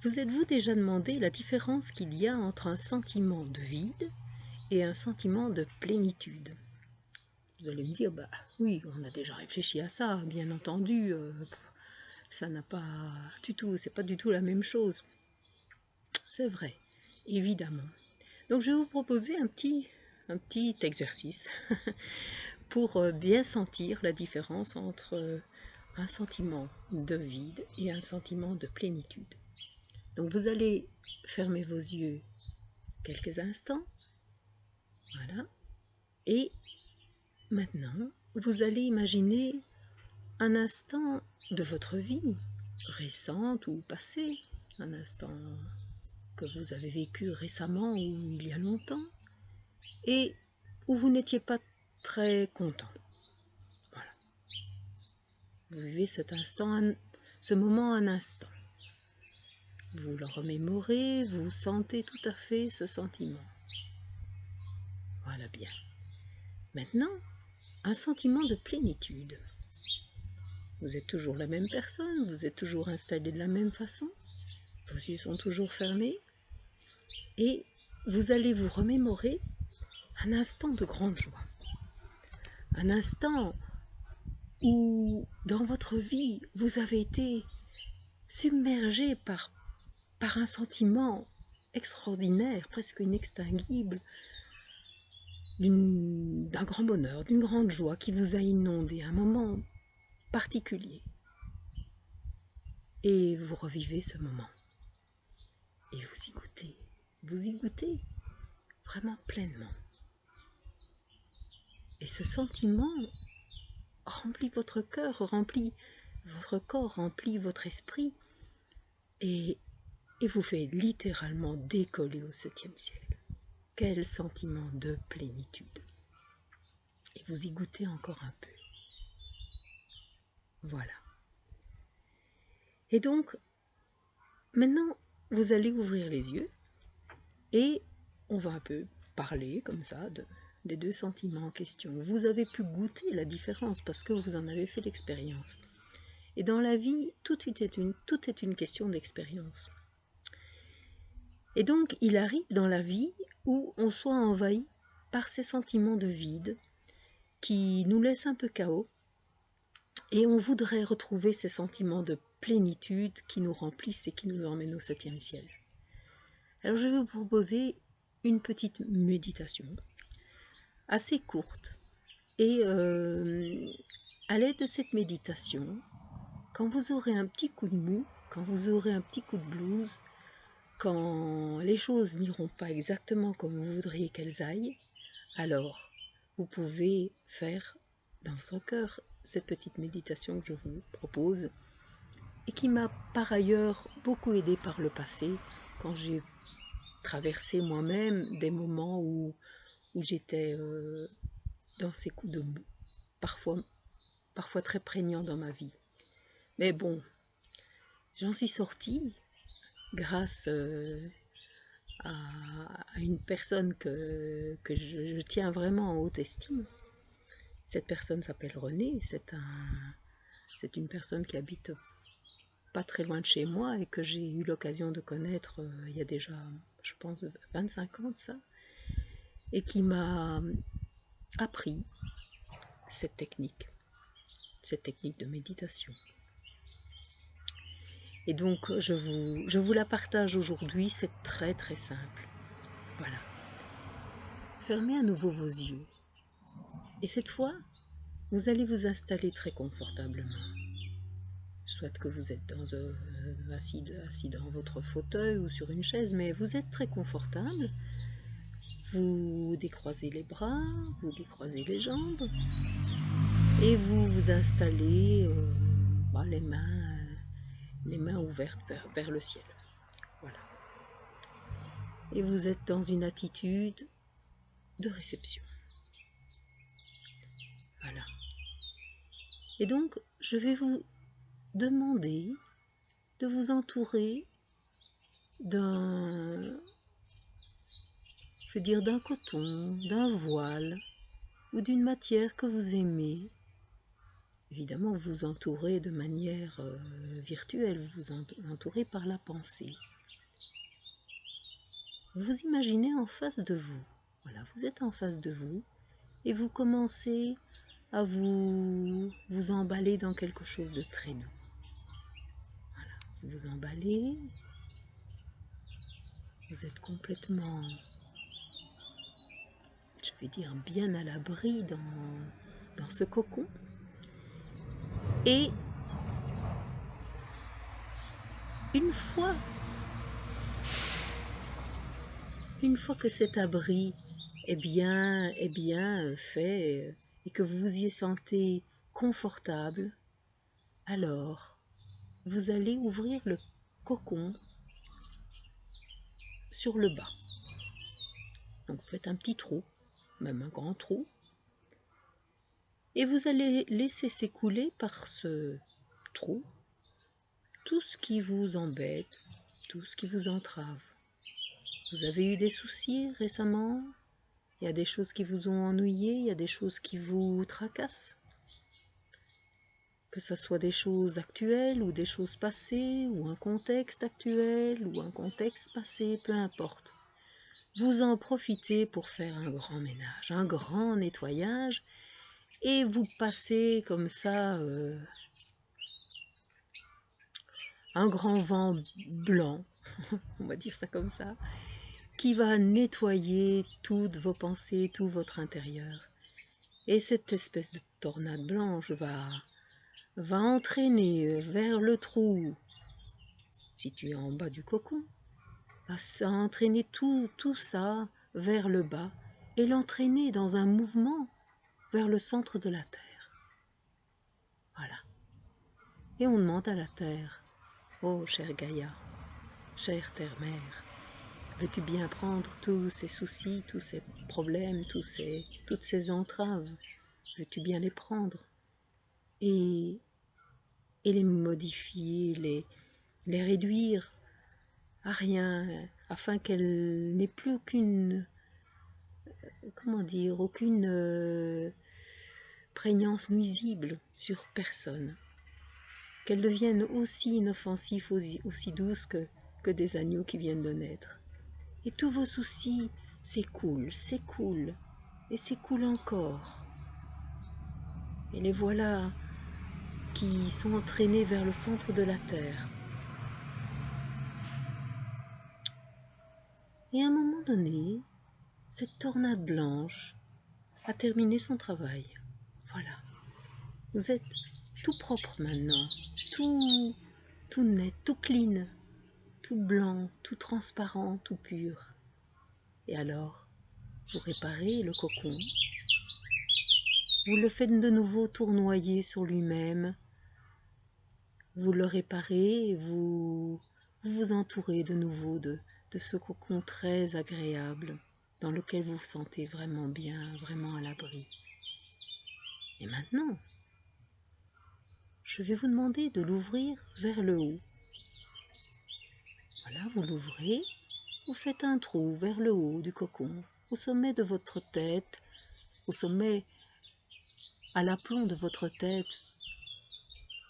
Vous êtes-vous déjà demandé la différence qu'il y a entre un sentiment de vide et un sentiment de plénitude? Vous allez me dire, bah oui, on a déjà réfléchi à ça, bien entendu, ça n'a pas du tout, c'est pas du tout la même chose. C'est vrai, évidemment. Donc je vais vous proposer un petit exercice pour bien sentir la différence entre un sentiment de vide et un sentiment de plénitude. Donc vous allez fermer vos yeux quelques instants, voilà, et maintenant vous allez imaginer un instant de votre vie, récente ou passée, un instant que vous avez vécu récemment ou il y a longtemps, et où vous n'étiez pas très content. Voilà. Vous vivez cet instant, ce moment un instant. Vous le remémorez, vous sentez tout à fait ce sentiment. Voilà bien. Maintenant, un sentiment de plénitude. Vous êtes toujours la même personne, vous êtes toujours installé de la même façon, vos yeux sont toujours fermés, et vous allez vous remémorer un instant de grande joie. Un instant où, dans votre vie, vous avez été submergé par un sentiment extraordinaire, presque inextinguible, d'un grand bonheur, d'une grande joie qui vous a inondé, un moment particulier. Et vous revivez ce moment. Et vous y goûtez vraiment pleinement. Et ce sentiment remplit votre cœur, remplit votre corps, remplit votre esprit, et vous fait littéralement décoller au 7e ciel. Quel sentiment de plénitude! Et vous y goûtez encore un peu. Voilà. Et donc, maintenant, vous allez ouvrir les yeux et on va un peu parler comme ça des deux sentiments en question. Vous avez pu goûter la différence parce que vous en avez fait l'expérience. Et dans la vie, tout est une question d'expérience. Et donc, il arrive dans la vie où on soit envahi par ces sentiments de vide qui nous laissent un peu KO, et on voudrait retrouver ces sentiments de plénitude qui nous remplissent et qui nous emmènent au 7e ciel. Alors je vais vous proposer une petite méditation assez courte, et à l'aide de cette méditation, quand vous aurez un petit coup de mou, quand vous aurez un petit coup de blues, quand les choses n'iront pas exactement comme vous voudriez qu'elles aillent, alors vous pouvez faire dans votre cœur cette petite méditation que je vous propose et qui m'a par ailleurs beaucoup aidé par le passé quand j'ai traversé moi-même des moments où j'étais dans ces coups de mou, parfois très prégnants dans ma vie. Mais bon, j'en suis sortie grâce à une personne que je tiens vraiment en haute estime. Cette personne s'appelle René, c'est une personne qui habite pas très loin de chez moi et que j'ai eu l'occasion de connaître il y a déjà, je pense, 25 ans de ça, et qui m'a appris cette technique de méditation. Et donc je vous la partage aujourd'hui, c'est très très simple. Voilà. Fermez à nouveau vos yeux. Et cette fois, vous allez vous installer très confortablement. Soit que vous êtes assis dans votre fauteuil ou sur une chaise, mais vous êtes très confortable. Vous décroisez les bras, vous décroisez les jambes, et vous vous installez les mains ouvertes vers le ciel. Voilà. Et vous êtes dans une attitude de réception. Voilà. Et donc, je vais vous demander de vous entourer d'un coton, d'un voile ou d'une matière que vous aimez, évidemment vous entourez de manière virtuelle, vous entourez par la pensée. Vous imaginez en face de vous, voilà, vous êtes en face de vous et vous commencez à vous emballer dans quelque chose de très doux. Voilà, vous vous emballez, vous êtes complètement, je vais dire, bien à l'abri dans ce cocon. Et une fois que cet abri est bien fait et que vous vous y sentez confortable, alors vous allez ouvrir le cocon sur le bas. Donc vous faites un petit trou, même un grand trou, et vous allez laisser s'écouler par ce trou tout ce qui vous embête, tout ce qui vous entrave. Vous avez eu des soucis récemment? Il y a des choses qui vous ont ennuyé, il y a des choses qui vous tracassent. Que ce soit des choses actuelles ou des choses passées, ou un contexte actuel ou un contexte passé, peu importe. Vous en profitez pour faire un grand ménage, un grand nettoyage, et vous passez comme ça un grand vent blanc, on va dire ça comme ça, qui va nettoyer toutes vos pensées, tout votre intérieur. Et cette espèce de tornade blanche va entraîner vers le trou situé en bas du cocon, va entraîner tout ça vers le bas et l'entraîner dans un mouvement vers le centre de la Terre. Voilà. Et on demande à la Terre, ô chère Gaïa, chère Terre-Mère, veux-tu bien prendre tous ces soucis, tous ces problèmes, toutes ces entraves, veux-tu bien les prendre et les modifier, les réduire à rien, afin qu'elle n'ait plus aucune prégnance nuisible sur personne, qu'elle devienne aussi inoffensive, aussi douce que des agneaux qui viennent de naître. Et tous vos soucis s'écoulent, et s'écoulent encore. Et les voilà qui sont entraînés vers le centre de la Terre. Et à un moment donné, cette tornade blanche a terminé son travail. Voilà. Vous êtes tout propre maintenant, tout net, tout clean, tout blanc, tout transparent, tout pur. Et alors, vous réparez le cocon, vous le faites de nouveau tournoyer sur lui-même, vous le réparez et vous vous entourez de nouveau de ce cocon très agréable dans lequel vous vous sentez vraiment bien, vraiment à l'abri. Et maintenant, je vais vous demander de l'ouvrir vers le haut. Voilà, vous l'ouvrez, vous faites un trou vers le haut du cocon, au sommet de votre tête, au sommet, à l'aplomb de votre tête.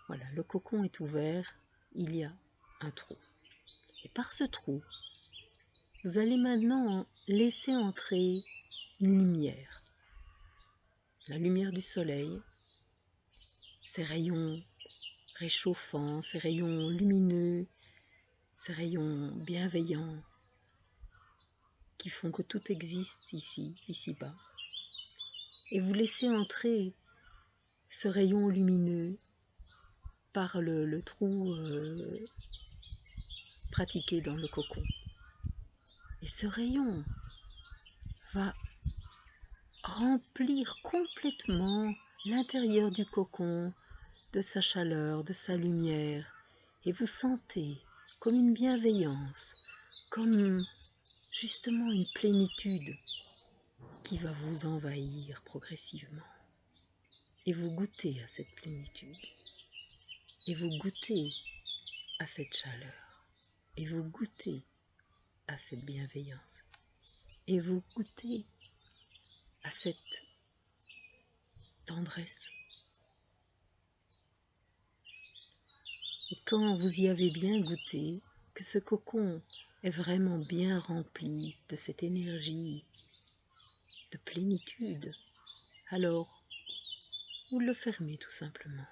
Voilà, le cocon est ouvert, il y a un trou. Et par ce trou, vous allez maintenant laisser entrer une lumière. La lumière du soleil, ses rayons réchauffants, ses rayons lumineux, ces rayons bienveillants qui font que tout existe ici-bas. Et vous laissez entrer ce rayon lumineux par le trou pratiqué dans le cocon. Et ce rayon va remplir complètement l'intérieur du cocon de sa chaleur, de sa lumière. Et vous sentez comme une bienveillance, comme justement une plénitude qui va vous envahir progressivement. Et vous goûtez à cette plénitude. Et vous goûtez à cette chaleur. Et vous goûtez à cette bienveillance. Et vous goûtez à cette tendresse. Et quand vous y avez bien goûté, que ce cocon est vraiment bien rempli de cette énergie de plénitude, alors vous le fermez tout simplement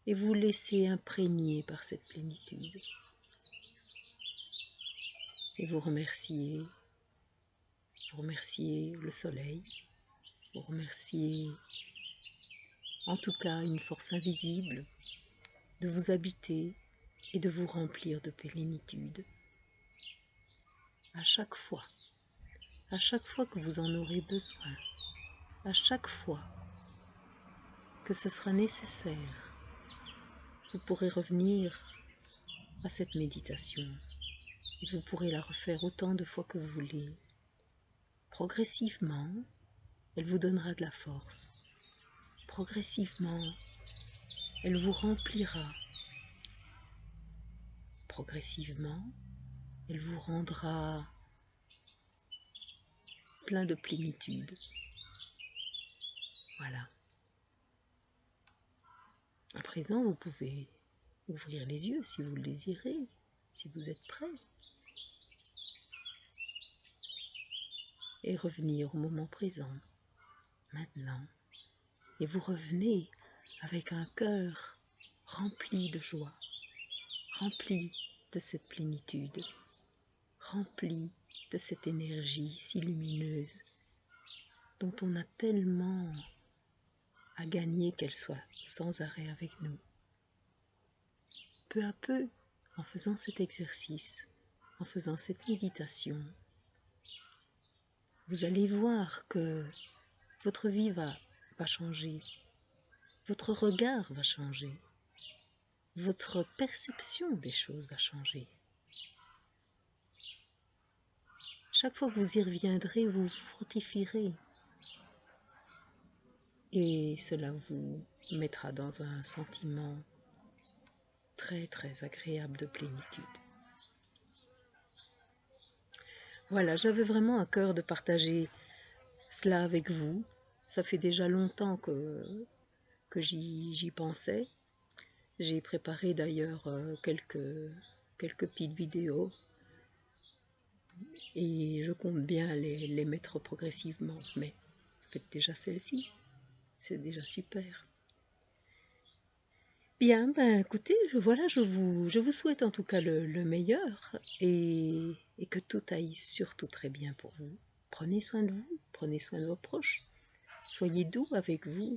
et vous laissez imprégner par cette plénitude. Et vous remerciez le soleil, vous remerciez en tout cas une force invisible de vous habiter et de vous remplir de plénitude. À chaque fois que vous en aurez besoin, à chaque fois que ce sera nécessaire, vous pourrez revenir à cette méditation et vous pourrez la refaire autant de fois que vous voulez. Progressivement, elle vous donnera de la force. Progressivement, elle vous remplira. Progressivement, elle vous rendra plein de plénitude. Voilà. À présent, vous pouvez ouvrir les yeux si vous le désirez, si vous êtes prêt, et revenir au moment présent, maintenant. Et vous revenez avec un cœur rempli de joie, rempli de cette plénitude, rempli de cette énergie si lumineuse dont on a tellement à gagner qu'elle soit sans arrêt avec nous. Peu à peu, en faisant cet exercice, en faisant cette méditation, vous allez voir que votre vie va changer, votre regard va changer, votre perception des choses va changer. Chaque fois que vous y reviendrez, vous vous fortifierez et cela vous mettra dans un sentiment très très agréable de plénitude. Voilà, j'avais vraiment à cœur de partager cela avec vous. Ça fait déjà longtemps que j'y pensais. J'ai préparé d'ailleurs quelques petites vidéos et je compte bien les mettre progressivement. Mais faites déjà celle-ci, c'est déjà super. Bien, ben écoutez, voilà, je vous souhaite en tout cas le meilleur et que tout aille surtout très bien pour vous. Prenez soin de vous, prenez soin de vos proches, soyez doux avec vous,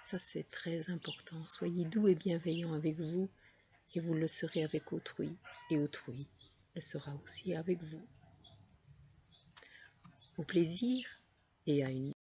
ça c'est très important. Soyez doux et bienveillant avec vous et vous le serez avec autrui et autrui le sera aussi avec vous. Au plaisir et à une